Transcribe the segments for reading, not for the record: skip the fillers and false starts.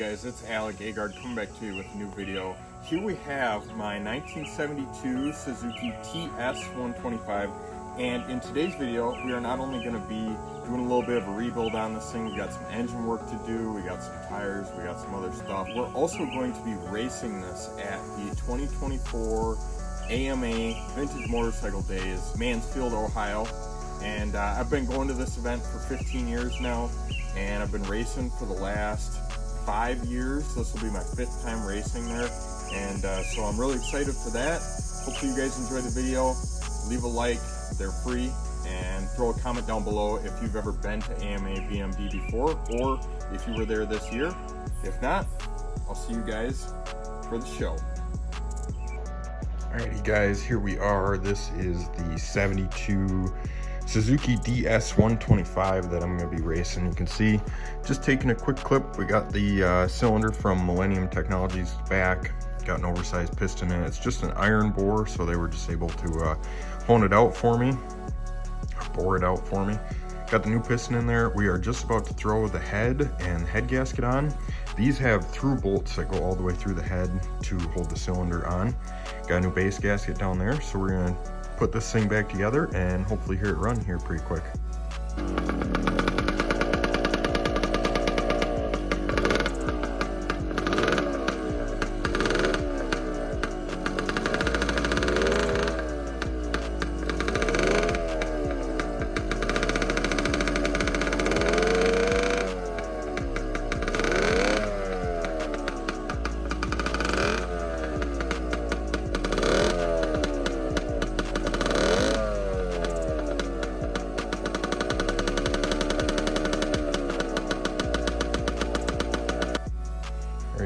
guys, it's Alec Agard coming back to you with a new video. Here we have my 1972 Suzuki TS125, and in today's video we are not only going to be doing a little bit of a rebuild on this thing. We got some engine work to do, we got some tires, we got some other stuff. We're also going to be racing this at the 2024 AMA Vintage Motorcycle Days, Mansfield, Ohio. And I've been going to this event for 15 years now, and I've been racing for the last 5 years. This will be my 5th time racing there, and so I'm really excited for that. Hopefully you guys enjoyed the video. Leave a like, they're free, and throw a comment down below if you've ever been to AMA VMD before, or if you were there this year. If not, I'll see you guys for the show. Alrighty guys, here we are. This is the 72 Suzuki DS125 that I'm going to be racing. You can see, just taking a quick clip, we got the cylinder from Millennium Technologies back, got an oversized piston in it. It's just an iron bore, so they were just able to hone it out for me, bore it out for me. Got the new piston in there. We are just about to throw the head and head gasket on. These have through bolts that go all the way through the head to hold the cylinder on. Got a new base gasket down there, so we're going to put this thing back together and hopefully hear it run here pretty quick.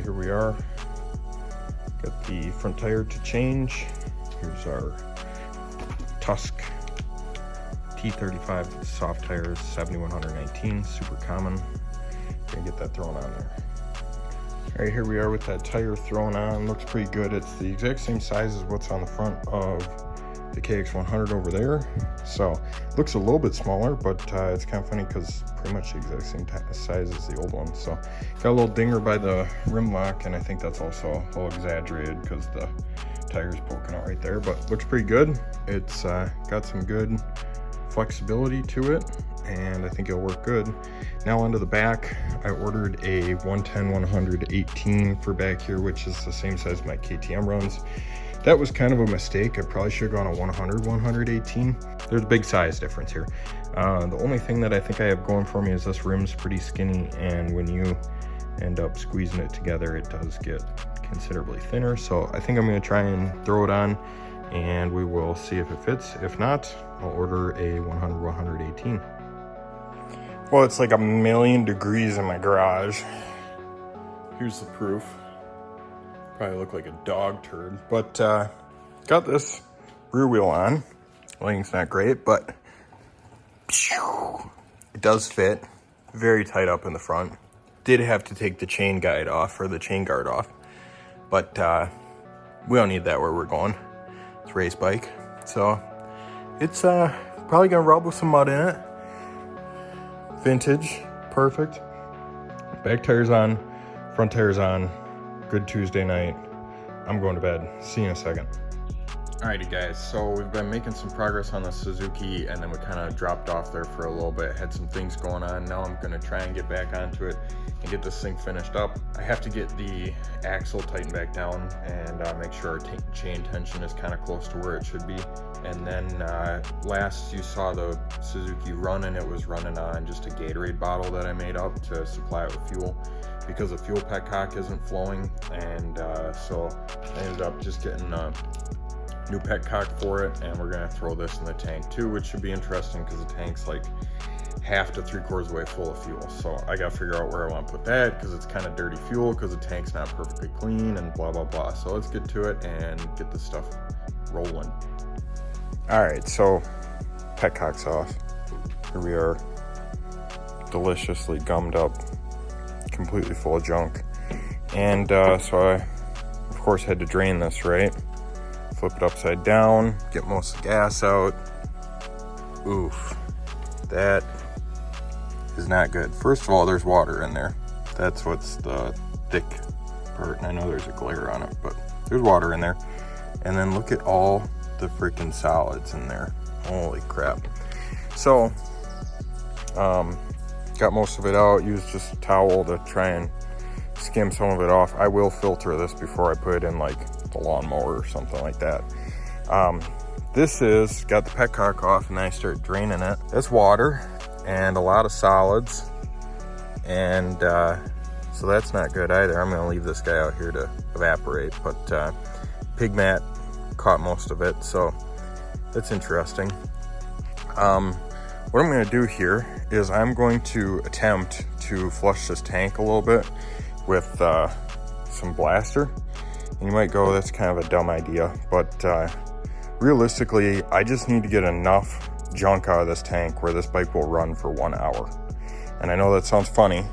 Here we are. Got the front tire to change. Here's our Tusk T35 soft tires, 7119, super common. Gonna get that thrown on there. All right, here we are with that tire thrown on. Looks pretty good. It's the exact same size as what's on the front of the KX100 over there. So looks a little bit smaller, but it's kind of funny because pretty much the exact same size as the old one. So got a little dinger by the rim lock, and I think that's also a little exaggerated because the tire's poking out right there, but looks pretty good. It's got some good flexibility to it, and I think it'll work good. Now onto the back, I ordered a 110-118 for back here, which is the same size my KTM runs. That was kind of a mistake. I probably should have gone a 100-118. There's a big size difference here. The only thing that I think I have going for me is this rim's pretty skinny, and when you end up squeezing it together, it does get considerably thinner. So I think I'm going to try and throw it on, and we will see if it fits. If not, I'll order a 100-118. Well, it's like 1,000,000 degrees in my garage. Here's the proof. Probably look like a dog turd, but got this rear wheel on. Lighting's not great, but it does fit. Very tight up in the front. Did have to take the chain guide off, or the chain guard off, but we don't need that where we're going. It's a race bike, so it's probably gonna rub with some mud in it. Vintage, perfect. Back tires on, front tires on. Good Tuesday night. I'm going to bed. See you in a second. Alrighty guys, so we've been making some progress on the Suzuki, and then we kind of dropped off there for a little bit. Had some things going on. Now I'm going to try and get back onto it and get this thing finished up. I have to get the axle tightened back down and make sure our chain tension is kind of close to where it should be. And then last you saw the Suzuki running, it was running on just a Gatorade bottle that I made up to supply it with fuel, because the fuel petcock isn't flowing, and so I ended up just getting a new petcock for it, and we're gonna throw this in the tank too, which should be interesting because the tank's like half to 3/4 the way full of fuel. So I gotta figure out where I want to put that, because it's kind of dirty fuel because the tank's not perfectly clean and blah blah blah. So let's get to it and get this stuff rolling. All right, so petcock's off. Here we are, deliciously gummed up, completely full of junk. And so I of course had to drain this, right? Flip it upside down, get most of the gas out. Oof, that is not good. First of all, there's water in there. That's what's the thick part, and I know there's a glare on it, but there's water in there. And then look at all the freaking solids in there. Holy crap. So, got most of it out, used just a towel to try and skim some of it off. I will filter this before I put it in like the lawnmower or something like that. This is, got the petcock off and then I start draining it. It's water and a lot of solids. And so that's not good either. I'm gonna leave this guy out here to evaporate, but pig mat caught most of it, so that's interesting. What I'm gonna do here is I'm going to attempt to flush this tank a little bit with some blaster. And you might go, that's kind of a dumb idea, but realistically, I just need to get enough junk out of this tank where this bike will run for 1 hour. And I know that sounds funny,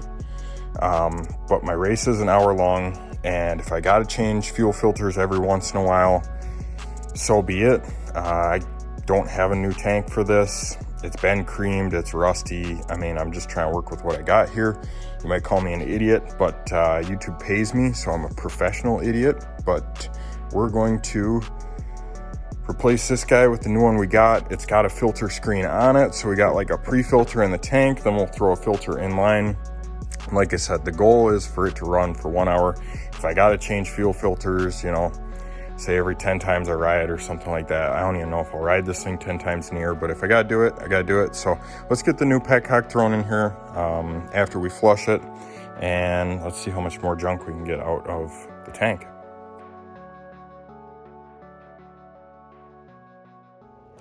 but my race is an hour long, and if I gotta change fuel filters every once in a while, so be it. I don't have a new tank for this. It's been creamed, it's rusty. I mean, I'm just trying to work with what I got here. You might call me an idiot, but YouTube pays me, so I'm a professional idiot. But we're going to replace this guy with the new one we got. It's got a filter screen on it, so we got like a pre-filter in the tank, then we'll throw a filter in line. Like I said, the goal is for it to run for 1 hour. If I gotta change fuel filters, you know, say every 10 times I ride or something like that, I don't even know if I'll ride this thing 10 times in a year, but if I gotta do it, I gotta do it. So let's get the new petcock thrown in here after we flush it, and let's see how much more junk we can get out of the tank.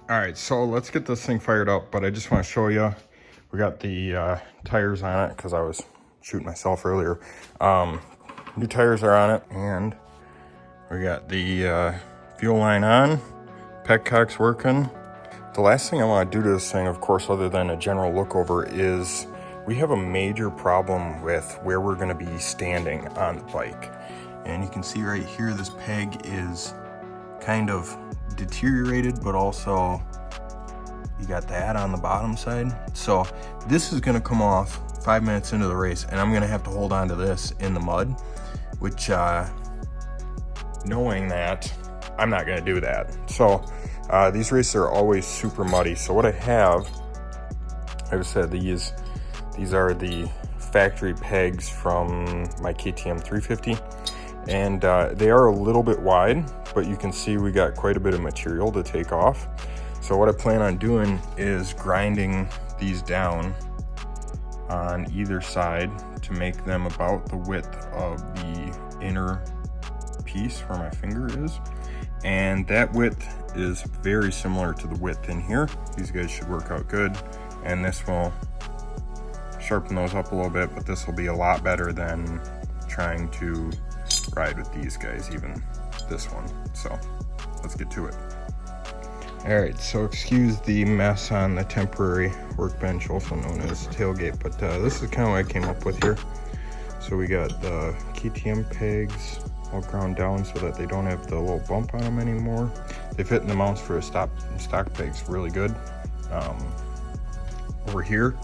All right, so let's get this thing fired up, but I just want to show you, we got the tires on it because I was shooting myself earlier. New tires are on it, and we got the fuel line on, petcock's working. The last thing I want to do to this thing, of course, other than a general look over, is we have a major problem with where we're going to be standing on the bike. And you can see right here, this peg is kind of deteriorated, but also you got that on the bottom side. So this is going to come off 5 minutes into the race, and I'm going to have to hold on to this in the mud, which knowing that, I'm not going to do that. So these races are always super muddy. So what I have, like I said, these are the factory pegs from my KTM 350, and they are a little bit wide, but you can see we got quite a bit of material to take off. So what I plan on doing is grinding these down on either side to make them about the width of the inner piece where my finger is, and that width is very similar to the width in here. These guys should work out good, and this will sharpen those up a little bit, but this will be a lot better than trying to ride with these guys, even this one. So let's get to it. All right, so excuse the mess on the temporary workbench, also known as tailgate, but this is kind of what I came up with here. So we got the KTM pegs all ground down so that they don't have the little bump on them anymore. They fit in the mounts for a stock pegs really good. Over here,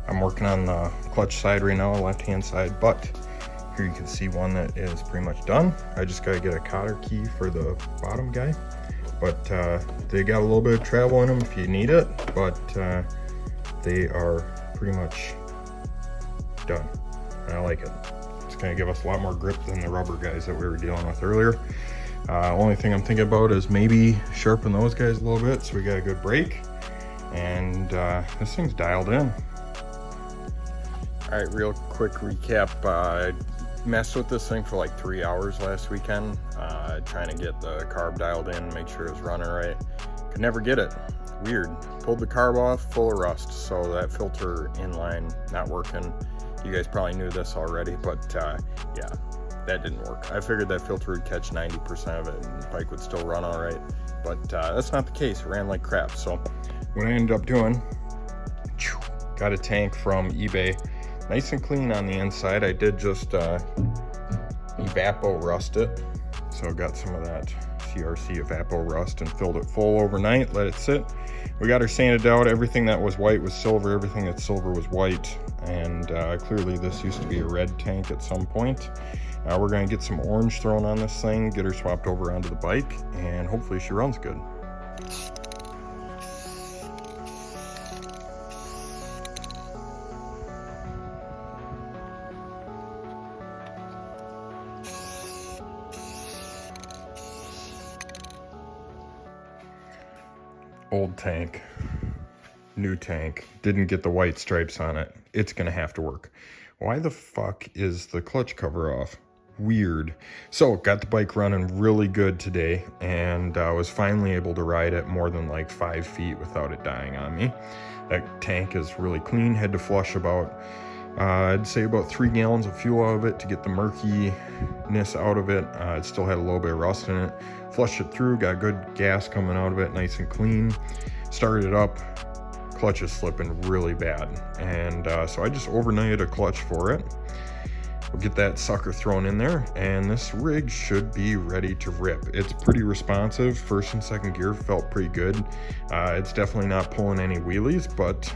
I'm working on the clutch side right now, left-hand side, but here you can see one that is pretty much done. I just gotta get a cotter key for the bottom guy, but they got a little bit of travel in them if you need it, but they are pretty much done, and I like it. It's gonna give us a lot more grip than the rubber guys that we were dealing with earlier. Only thing I'm thinking about is maybe sharpen those guys a little bit so we got a good brake, and this thing's dialed in. All right, real quick recap. I messed with this thing for like 3 hours last weekend, trying to get the carb dialed in, make sure it was running right. Could never get it. Weird. Pulled the carb off, full of rust, so that filter inline not working. You guys probably knew this already, but yeah, that didn't work. I figured that filter would catch 90% of it and the bike would still run all right, but that's not the case. It ran like crap. So what I ended up doing, got a tank from eBay, nice and clean on the inside. I did just evapo rust it, so got some of that CRC evapo rust and filled it full overnight, let it sit, We got her sanded out. Everything that was white was silver, everything that's silver was white, and clearly this used to be a red tank at some point. We're going to get some orange thrown on this thing, get her swapped over onto the bike, and hopefully she runs good. Old tank, new tank, didn't get the white stripes on it. It's gonna have to work. Why the fuck is the clutch cover off? Weird. So got the bike running really good today, and I was finally able to ride it more than like 5 feet without it dying on me. That tank is really clean. Had to flush about I'd say about 3 gallons of fuel out of it to get the murkiness out of it. It still had a little bit of rust in it. Flushed it through, got good gas coming out of it, nice and clean. Started it up, clutch is slipping really bad. And so I just overnighted a clutch for it. We'll get that sucker thrown in there, and this rig should be ready to rip. It's pretty responsive. First and second gear felt pretty good. It's definitely not pulling any wheelies, but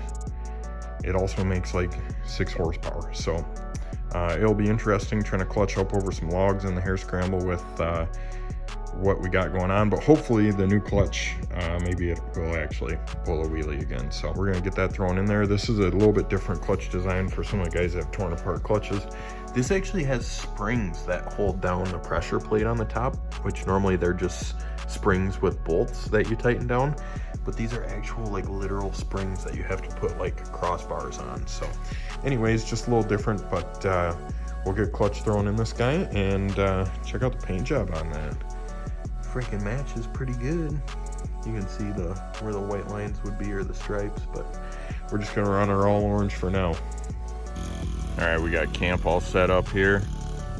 it also makes like 6 horsepower. So it'll be interesting trying to clutch up over some logs in the hare scramble with what we got going on, but hopefully the new clutch, maybe it will actually pull a wheelie again. So we're gonna get that thrown in there. This is a little bit different clutch design for some of the guys that have torn apart clutches. This actually has springs that hold down the pressure plate on the top, which normally they're just springs with bolts that you tighten down, but these are actual like literal springs that you have to put like crossbars on. So anyways, just a little different, but we'll get clutch thrown in this guy and check out the paint job on that. Freaking match is pretty good. You can see where the white lines would be or the stripes, but we're just gonna run her all orange for now. All right, we got camp all set up here.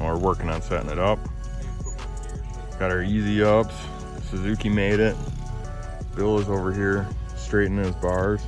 We're working on setting it up. Got our easy ups. Suzuki made it. Bill is over here straightening his bars.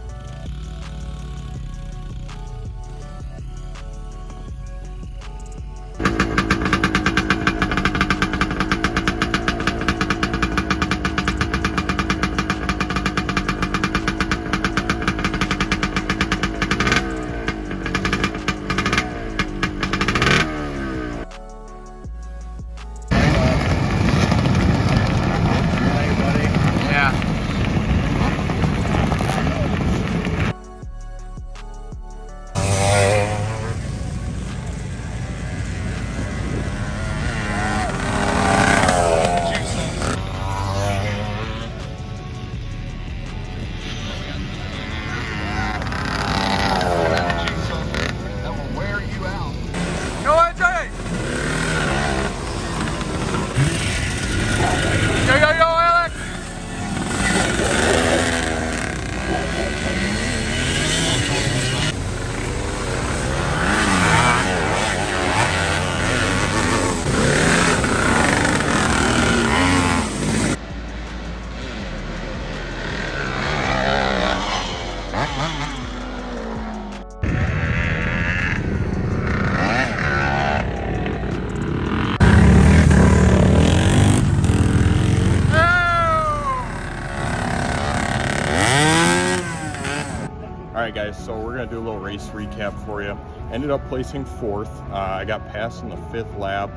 Alright guys, so we're going to do a little race recap for you. Ended up placing 4th. I got passed in the 5th lap,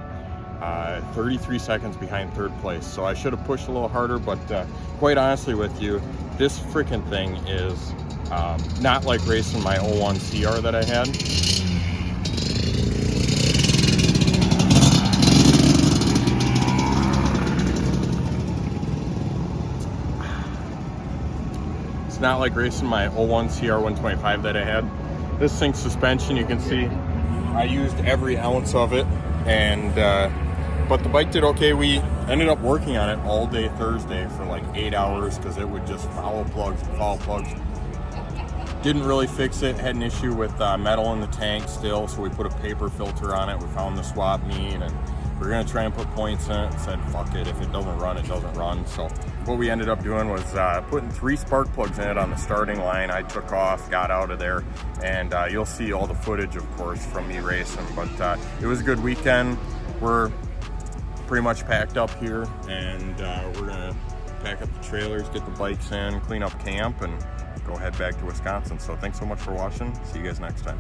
33 seconds behind 3rd place. So I should have pushed a little harder, but quite honestly with you, this freaking thing is not like racing my 01 CR that I had. Not like racing my 01 CR 125 that I had. This thing's suspension, you can see I used every ounce of it, and but the bike did okay. We ended up working on it all day Thursday for like 8 hours because it would just foul plugs and foul plugs. Didn't really fix it. Had an issue with metal in the tank still, so we put a paper filter on it. We found the swap meet, and we're gonna try and put points in it. Said fuck it, if it doesn't run, it doesn't run. So what we ended up doing was putting 3 spark plugs in it on the starting line. I took off, got out of there, and you'll see all the footage, of course, from me racing. But it was a good weekend. We're pretty much packed up here, and we're gonna pack up the trailers, get the bikes in, clean up camp, and go head back to Wisconsin. So thanks so much for watching. See you guys next time.